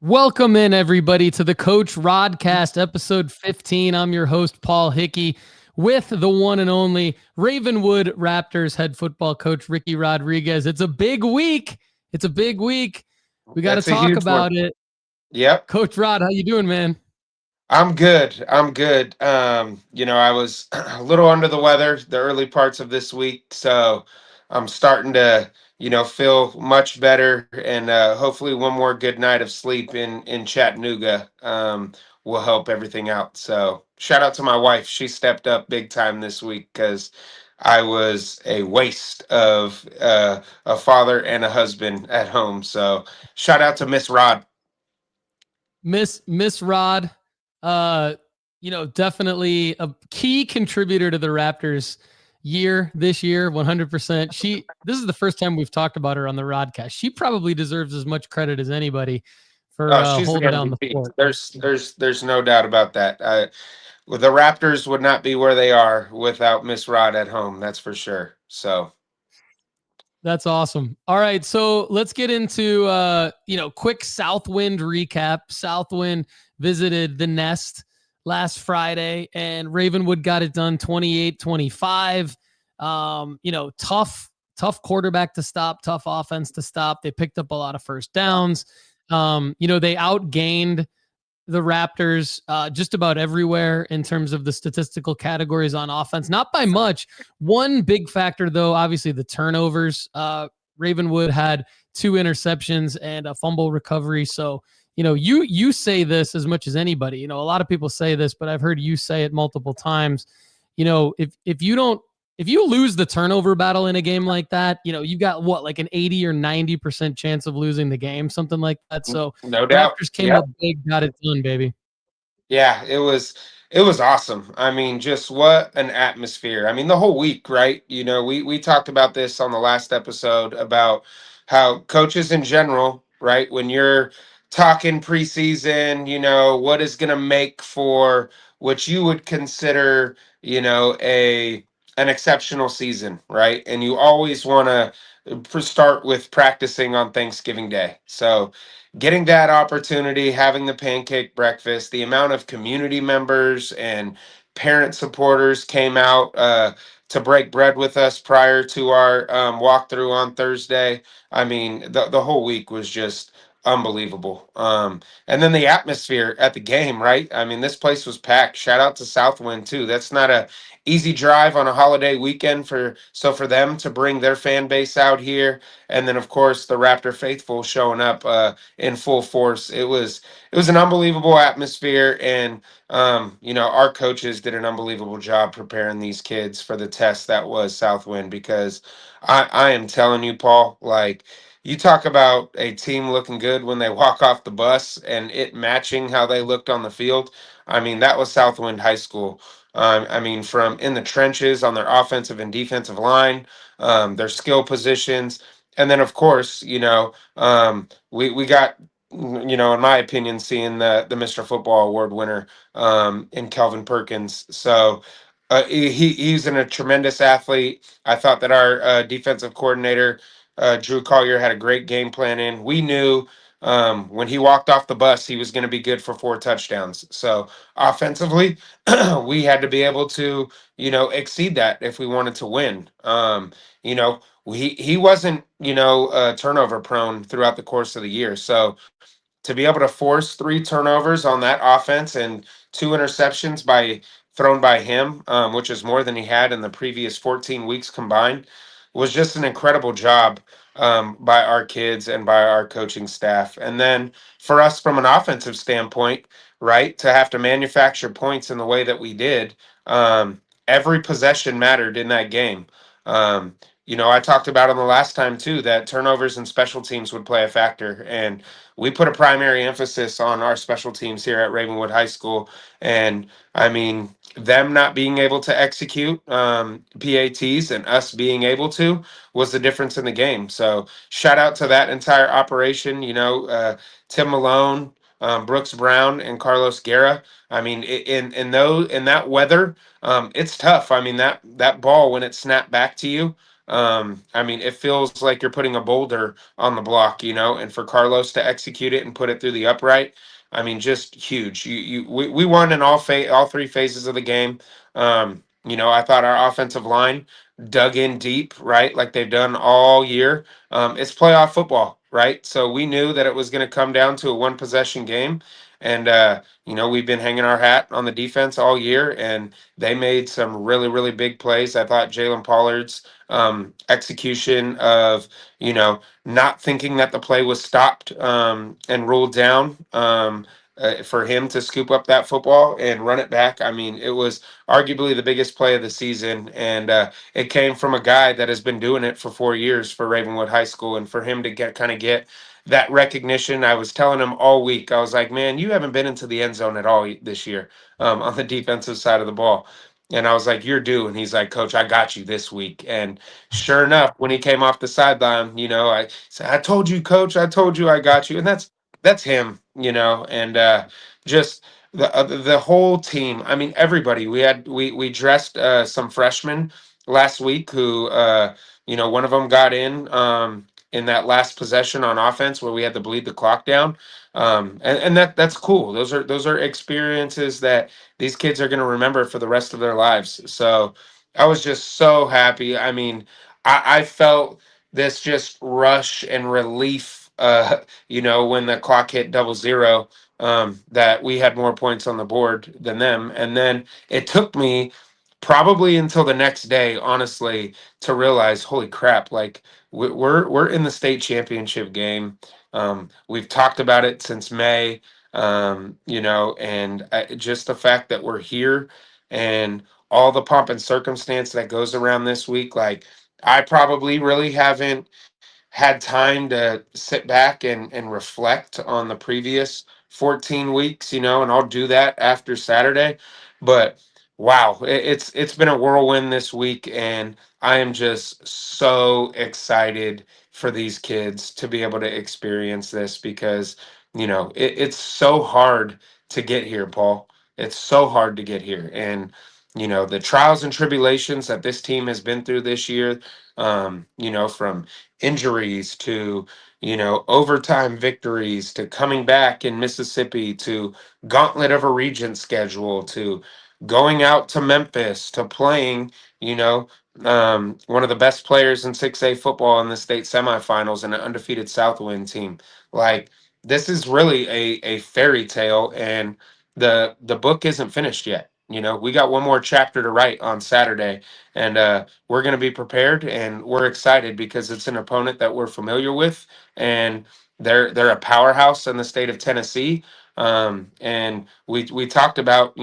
Welcome in, everybody, to the Coach Rodcast, episode 15. I'm your host, Paul Hickey, with the one and only Ravenwood Raptors head football coach, Ricky Rodriguez. It's a big week. It's a big week. We got to That's a talk huge one. about it. Yep. Coach Rod, how you doing, man? I'm good. I'm good. I was a little under the weather the early parts of this week, so I'm starting to, feel much better, and hopefully one more good night of sleep in Chattanooga will help everything out. So shout out to my wife; she stepped up big time this week because I was a waste of a father and a husband at home. So shout out to Miss Rod. Miss Rod, uh, definitely a key contributor to the Raptors this year, 100%. This is the first time we've talked about her on the Rodcast. She probably deserves as much credit as anybody for Oh, she's the holding down the MVP. fort. There's no doubt about that. Well, the Raptors would not be where they are without Miss Rod at home. That's for sure. So That's awesome. All right, so let's get into quick Southwind recap. Southwind visited the Nest last Friday, and Ravenwood got it done 28-25. Tough quarterback to stop, tough offense to stop. They picked up a lot of first downs. They outgained the Raptors just about everywhere in terms of the statistical categories on offense. Not by much. One big factor, though, obviously the turnovers. Ravenwood had 2 interceptions and a fumble recovery. So, you say this as much as anybody. A lot of people say this, but I've heard you say it multiple times. If you lose the turnover battle in a game like that, you've got like an 80 or 90% chance of losing the game, something like that. So no doubt. Raptors came Yeah. up big, got it done, baby. Yeah, it was awesome. I mean, just what an atmosphere. I mean, the whole week, right? We talked about this on the last episode about how coaches in general, right? When you're talking preseason, what is going to make for what you would consider, a an exceptional season, right? And you always want to start with practicing on Thanksgiving Day. So, getting that opportunity, having the pancake breakfast, the amount of community members and parent supporters came out to break bread with us prior to our walkthrough on Thursday. I mean, the whole week was just unbelievable. And then the atmosphere at the game, right? I mean, this place was packed. Shout out to Southwind too. That's not a easy drive on a holiday weekend for them to bring their fan base out here, and then of course the Raptor faithful showing up in full force. It was an unbelievable atmosphere, and our coaches did an unbelievable job preparing these kids for the test that was Southwind. Because I am telling you, Paul, like, you talk about a team looking good when they walk off the bus and it matching how they looked on the field. I mean, that was Southwind High School. I mean, from in the trenches on their offensive and defensive line, their skill positions, and then of course, we got, in my opinion, seeing the Mr. Football Award winner in Kelvin Perkins. So he's a tremendous athlete. I thought that our defensive coordinator Drew Collier had a great game plan in. We knew when he walked off the bus, he was going to be good for 4 touchdowns. So offensively, we had to be able to, exceed that if we wanted to win. You know, he wasn't, turnover prone throughout the course of the year. So to be able to force 3 turnovers on that offense and 2 interceptions thrown by him, which is more than he had in the previous 14 weeks combined, was just an incredible job by our kids and by our coaching staff. And then for us, from an offensive standpoint, right, to have to manufacture points in the way that we did, every possession mattered in that game. I talked about on the last time too that turnovers and special teams would play a factor, and we put a primary emphasis on our special teams here at Ravenwood High School. And I mean, them not being able to execute PATs and us being able to was the difference in the game. So shout out to that entire operation. Tim Malone, Brooks Brown, and Carlos Guerra. I mean, in that weather, it's tough. I mean, that ball when it snapped back to you. I mean, it feels like you're putting a boulder on the block, and for Carlos to execute it and put it through the upright, I mean, just huge. We won in all three phases of the game. I thought our offensive line dug in deep, right, like they've done all year. It's playoff football, right? So we knew that it was going to come down to a one possession game, and we've been hanging our hat on the defense all year, and they made some really, really big plays. I thought Jalen Pollard's execution of not thinking that the play was stopped and ruled down, for him to scoop up that football and run it back. I mean, it was arguably the biggest play of the season, and it came from a guy that has been doing it for 4 years for Ravenwood High School, and for him to get that recognition. I was telling him all week, I was like, man, you haven't been into the end zone at all this year, on the defensive side of the ball. And I was like, you're due. And he's like, Coach, I got you this week. And sure enough, when he came off the sideline, I said, I told you, Coach, I told you I got you. And that's him, and just the whole team. I mean, everybody. We dressed some freshmen last week who, one of them got in that last possession on offense where we had to bleed the clock down. And that's cool. Those are experiences that these kids are going to remember for the rest of their lives. So I was just so happy. I mean, I felt this just rush and relief, when the clock hit 00, that we had more points on the board than them. And then it took me probably until the next day, honestly, to realize, holy crap, like we're in the state championship game. We've talked about it since May, and just the fact that we're here and all the pomp and circumstance that goes around this week, like I probably really haven't had time to sit back and reflect on the previous 14 weeks, and I'll do that after Saturday. But wow, it's been a whirlwind this week, and I am just so excited for these kids to be able to experience this because it's so hard to get here, Paul. It's so hard to get here, and the trials and tribulations that this team has been through this year, from injuries to overtime victories to coming back in Mississippi to gauntlet of a region schedule to going out to Memphis to playing you know one of the best players in 6A football in the state semifinals and an undefeated Southwind team. Like, this is really a fairy tale, and the book isn't finished yet. We got one more chapter to write on Saturday, and we're going to be prepared, and we're excited because it's an opponent that we're familiar with, and they're a powerhouse in the state of Tennessee. And we talked about,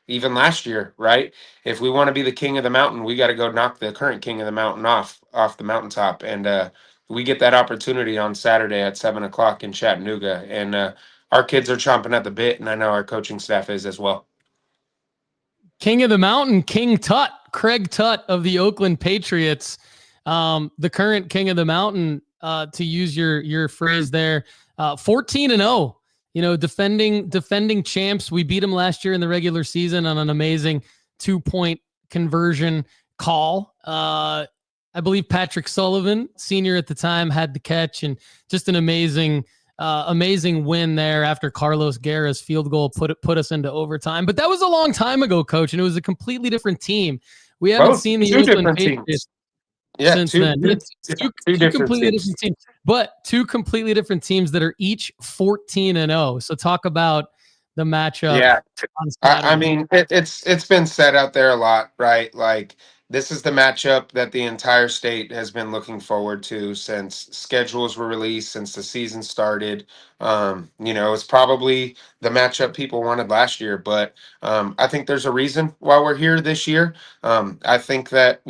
even last year, right? If we want to be the king of the mountain, we got to go knock the current king of the mountain off the mountaintop, and we get that opportunity on Saturday at 7 o'clock in Chattanooga, and our kids are chomping at the bit, and I know our coaching staff is as well. King of the Mountain, King Tut, Craig Tut of the Oakland Patriots, the current King of the Mountain, to use your phrase there, 14-0. Defending champs. We beat them last year in the regular season on an amazing 2-point conversion call. I believe Patrick Sullivan, senior at the time, had the catch, and just an amazing win there after Carlos Guerra's field goal put us into overtime. But that was a long time ago, Coach, and it was a completely different team. We haven't seen the Oakland Patriots since then. It's two completely different teams, but two completely different teams that are each 14-0. So talk about the matchup. Yeah, I mean, it's been said out there a lot, right? Like, this is the matchup that the entire state has been looking forward to since schedules were released, since the season started. It's probably the matchup people wanted last year, but I think there's a reason why we're here this year. I think that,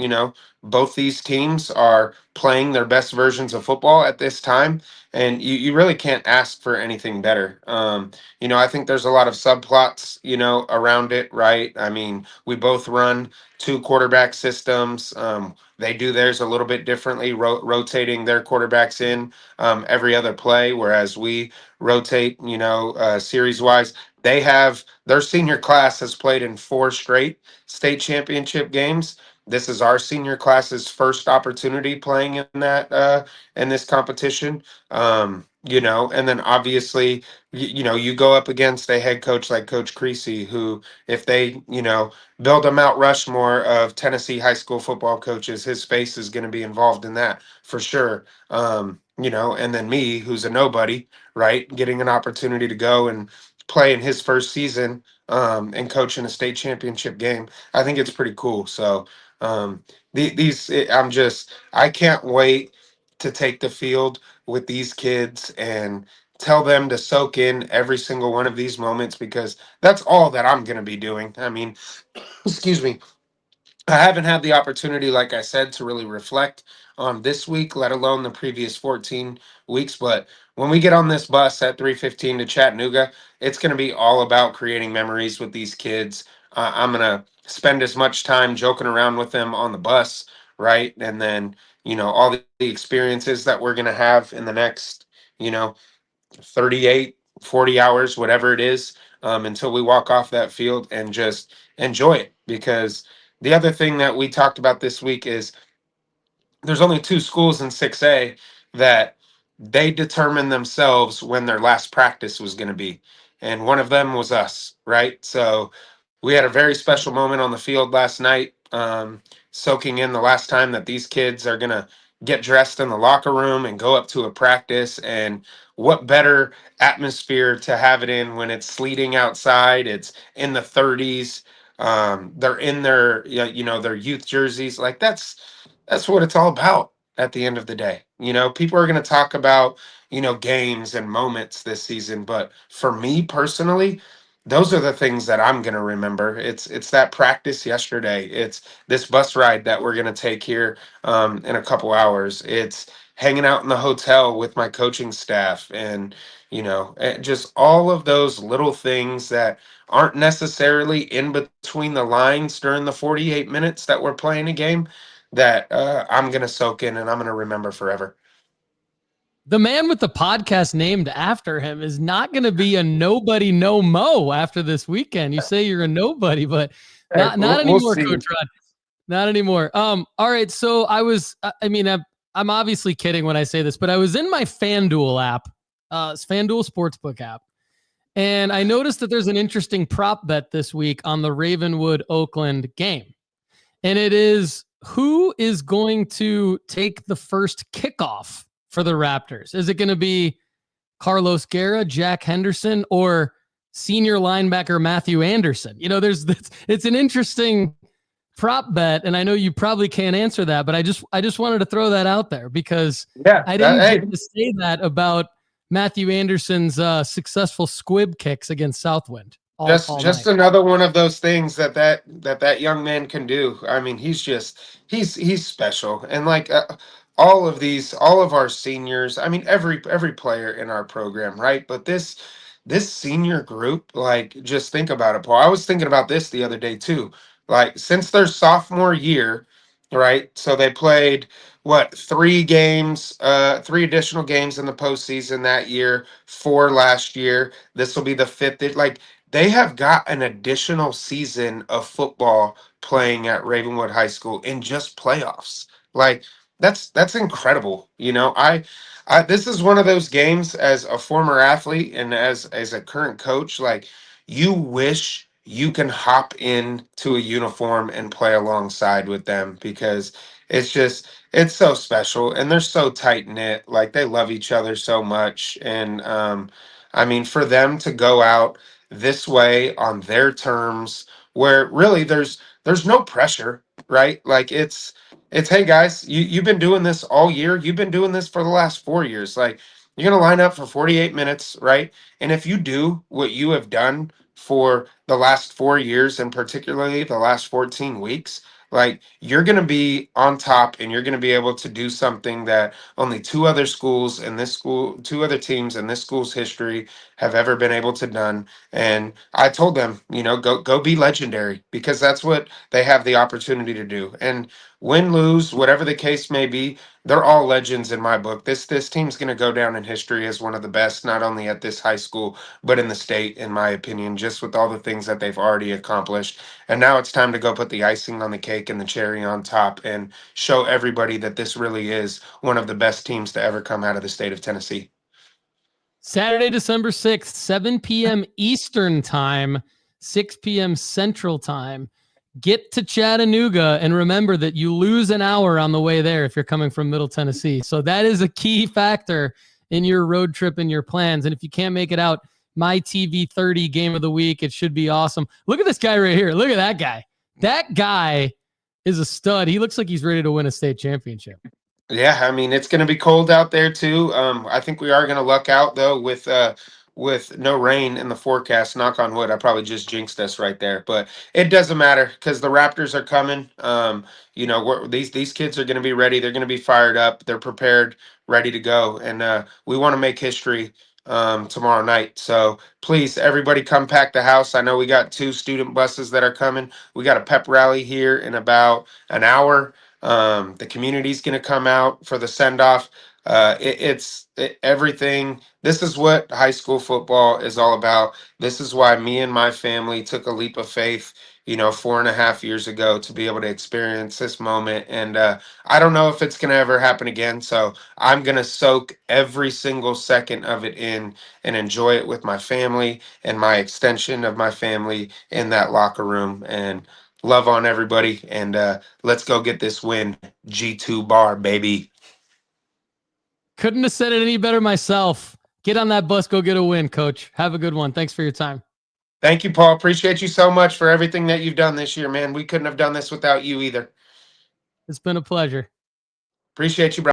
both these teams are playing their best versions of football at this time, and you really can't ask for anything better. I think there's a lot of subplots, around it, right? I mean, we both run two quarterback systems. They do theirs a little bit differently, rotating their quarterbacks in every other play, whereas we rotate, series wise. Their senior class has played in 4 straight state championship games. This is our senior class's first opportunity playing in this competition. And then obviously, you go up against a head coach like Coach Creasy, who, if they, build a Mount Rushmore of Tennessee high school football coaches, his face is going to be involved in that for sure. And then me, who's a nobody, right, getting an opportunity to go and play in his first season, and coach in a state championship game. I think it's pretty cool. So, I can't wait to take the field with these kids and tell them to soak in every single one of these moments, because that's all that I'm going to be doing. I mean, excuse me, I haven't had the opportunity, like I said, to really reflect on this week, let alone the previous 14 weeks. But when we get on this bus at 3:15 to Chattanooga, it's going to be all about creating memories with these kids. I'm going to spend as much time joking around with them on the bus, right? And then, all the experiences that we're going to have in the next, you know, 38, 40 hours, whatever it is, until we walk off that field, and just enjoy it. Because the other thing that we talked about this week is there's only two schools in 6A that they determined themselves when their last practice was going to be. And one of them was us, right? So we had a very special moment on the field last night, soaking in the last time that these kids are going to get dressed in the locker room and go up to a practice. And what better atmosphere to have it in when it's sleeting outside, it's in the 30s. They're in their, their youth jerseys. Like, that's what it's all about at the end of the day. People are going to talk about, games and moments this season, but for me personally, those are the things that I'm going to remember. It's that practice yesterday. It's this bus ride that we're going to take here, in a couple hours. It's hanging out in the hotel with my coaching staff, and just all of those little things that aren't necessarily in between the lines during the 48 minutes that we're playing a game, that I'm gonna soak in and I'm gonna remember forever. The man with the podcast named after him is not going to be a nobody, no mo after this weekend. You say you're a nobody, but Hey, not we'll anymore, see. Coach Rod. Not anymore. All right. So I'm obviously kidding when I say this, but I was in my FanDuel app, FanDuel Sportsbook app, and I noticed that there's an interesting prop bet this week on the Ravenwood Oakland game. And it is, who is going to take the first kickoff for the Raptors? Is it going to be Carlos Guerra, Jack Henderson, or senior linebacker Matthew Anderson? It's an interesting prop bet, and I know you probably can't answer that, but I just wanted to throw that out there because Yeah, I didn't hey, get to say that about Matthew Anderson's successful squib kicks against Southwind all just night. another one of those things that young man can do. I mean, he's special. And like, all of our seniors, I mean, every player in our program, right? But this senior group, like, just think about it, Paul. I was thinking about this the other day too. Like, since their sophomore year, right? So they played, what, three additional games in the postseason that year, four last year. This will be the fifth. Like, they have got an additional season of football playing at Ravenwood High School in just playoffs. Like, that's incredible. I this is one of those games, as a former athlete and as a current coach, like, you wish you can hop into a uniform and play alongside with them, because it's so special, and they're so tight knit. Like, they love each other so much. And I mean, for them to go out this way on their terms, where really there's no pressure, right? Like, it's, hey guys, you've been doing this all year. You've been doing this for the last 4 years. Like, you're gonna line up for 48 minutes, right? And if you do what you have done for the last 4 years, and particularly the last 14 weeks, like, you're gonna be on top, and you're gonna be able to do something that only two other teams in this school's history have ever been able to done. And I told them, go be legendary, because that's what they have the opportunity to do. And win, lose, whatever the case may be, they're all legends in my book. This team's going to go down in history as one of the best, not only at this high school but in the state, in my opinion, just with all the things that they've already accomplished. And now it's time to go put the icing on the cake and the cherry on top and show everybody that this really is one of the best teams to ever come out of the state of Tennessee. Saturday, December 6th, 7 p.m. Eastern time, 6 p.m. Central time. Get to Chattanooga, and remember that you lose an hour on the way there if you're coming from Middle Tennessee. So that is a key factor in your road trip and your plans. And if you can't make it out, my TV 30 game of the week, it should be awesome. Look at this guy right here. Look at that guy. That guy is a stud. He looks like he's ready to win a state championship. Yeah, I mean it's going to be cold out there too. I think we are going to luck out though with no rain in the forecast. Knock on wood. I probably just jinxed us right there, but it doesn't matter because the Raptors are coming. These kids are going to be ready. They're going to be fired up. They're prepared, ready to go, and we want to make history tomorrow night. So please, everybody, come pack the house. I know we got 2 student buses that are coming. We got a pep rally here in about an hour. The community's going to come out for the send off. Everything. This is what high school football is all about. This is why me and my family took a leap of faith, 4.5 years ago to be able to experience this moment. And I don't know if it's going to ever happen again. So I'm going to soak every single second of it in and enjoy it with my family and my extension of my family in that locker room. And love on everybody, and let's go get this win. G2 bar, baby. Couldn't have said it any better myself. Get on that bus, go get a win, Coach. Have a good one. Thanks for your time. Thank you, Paul. Appreciate you so much for everything that you've done this year, man. We couldn't have done this without you either. It's been a pleasure. Appreciate you, bro.